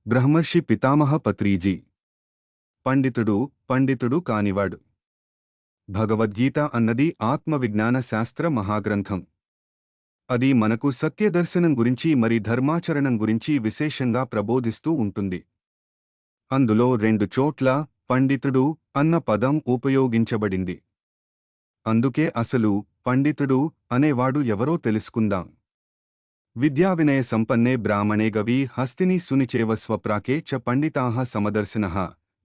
బ్రహ్మర్షి పితామహ పత్రీజీ. పండితుడు పండితుడు కానివాడు. భగవద్గీత అన్నది ఆత్మవిజ్ఞాన శాస్త్ర మహాగ్రంథం. అది మనకు సత్యదర్శనం గురించి మరి ధర్మాచరణం గురించి విశేషంగా ప్రబోధిస్తూ ఉంటుంది. అందులో 2 చోట్ల పండితుడు అన్న పదం ఉపయోగించబడింది. అందుకే అసలు పండితుడు అనేవాడు ఎవరో తెలుసుకుందాం. విద్యావినయ సంపన్నే బ్రాహ్మణే గవి హస్తిని సునిచేవ స్వప్రాకే చ పండితాః సమదర్శనః.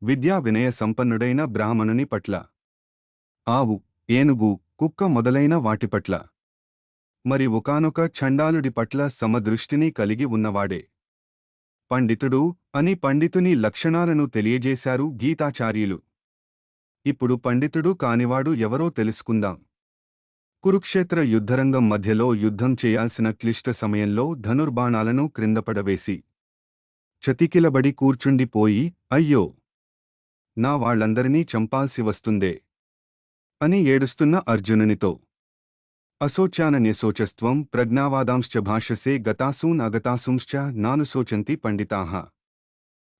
విద్యా వినయ సంపన్నుడైన బ్రాహ్మణుని పట్ల, ఆవు, ఏనుగు, కుక్క మొదలైన వాటిపట్ల, మరి ఒకానొక చండాలుడి పట్ల సమదృష్టిని కలిగి ఉన్నవాడే పండితుడు అని పండితుని లక్షణాలను తెలియజేశారు గీతాచార్యులు. ఇప్పుడు పండితుడు కానివాడు ఎవరో తెలుసుకుందాం. కురుక్షేత్ర యుద్ధరంగం మధ్యలో యుద్ధం చేయాల్సిన క్లిష్ట సమయంలో ధనుర్బాణాలను క్రిందపడవేసి చతికిలబడి కూర్చుండిపోయి, అయ్యో, నా వాళ్లందరినీ చంపాల్సి వస్తుందే అని ఏడుస్తున్న అర్జునునితో, అశోచ్యానన్యశోచస్త్వం ప్రజ్ఞావాదాంశ్చ భాషసే గతాసూన్ అగతాసూంశ్చ నానుశోచంతి పండితాః.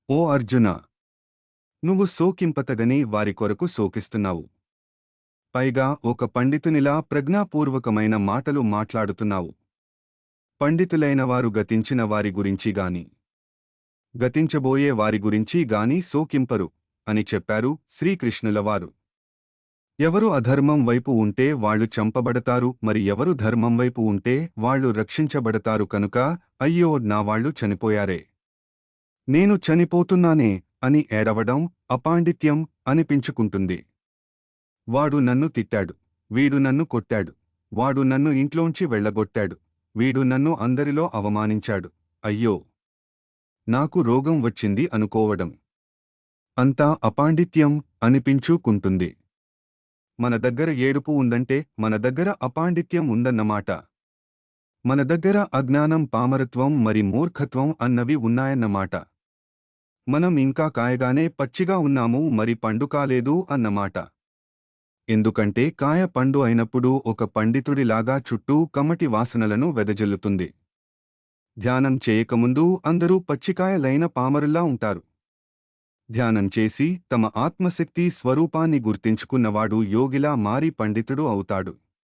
ఓ అర్జున, నువ్వు శోకింపతగని వారి కొరకు శోకిస్తున్నావు. పైగా ఒక పండితునిలా ప్రజ్ఞాపూర్వకమైన మాటలు మాట్లాడుతున్నావు. పండితులైన వారు గతించిన వారి గురించి గాని గతించబోయే వారి గురించి గాని శోకింపరు అని చెప్పారు శ్రీకృష్ణులవారు. ఎవరు అధర్మం వైపు ఉంటే వాళ్లు చంపబడతారు, మరి ఎవరు ధర్మం వైపు ఉంటే వాళ్లు రక్షించబడతారు. కనుక అయ్యో, నా వాళ్లు చనిపోయారే, నేను చనిపోతున్నానే అని ఏడవడం అపాండిత్యం అనిపించుకుంటుంది. వాడు నన్ను తిట్టాడు, వీడు నన్ను కొట్టాడు, వాడు నన్ను ఇంట్లోంచి వెళ్లగొట్టాడు, వీడు నన్ను అందరిలో అవమానించాడు, అయ్యో, నాకు రోగం వచ్చింది అనుకోవడం అంతా అపాండిత్యం అనిపించుకుంటుంది. మన దగ్గర ఏడుపు ఉందంటే మన దగ్గర అపాండిత్యం ఉందన్నమాట. మన దగ్గర అజ్ఞానం, పామరత్వం మరి మూర్ఖత్వం అన్నవి ఉన్నాయన్నమాట. మనం ఇంకా కాయగానే పచ్చిగా ఉన్నాము, మరి పండు కాలేదు అన్నమాట. ఎందుకంటే కాయ పండు అయినప్పుడు ఒక పండితుడిలాగా చుట్టూ కమ్మటి వాసనలను వెదజల్లుతుంది. ధ్యానం చేయకముందు అందరూ పచ్చికాయలైన పామరుల్లా ఉంటారు. ధ్యానం చేసి తమ ఆత్మశక్తి స్వరూపాన్ని గుర్తించుకున్నవాడు యోగిలా మారి పండితుడు అవుతాడు.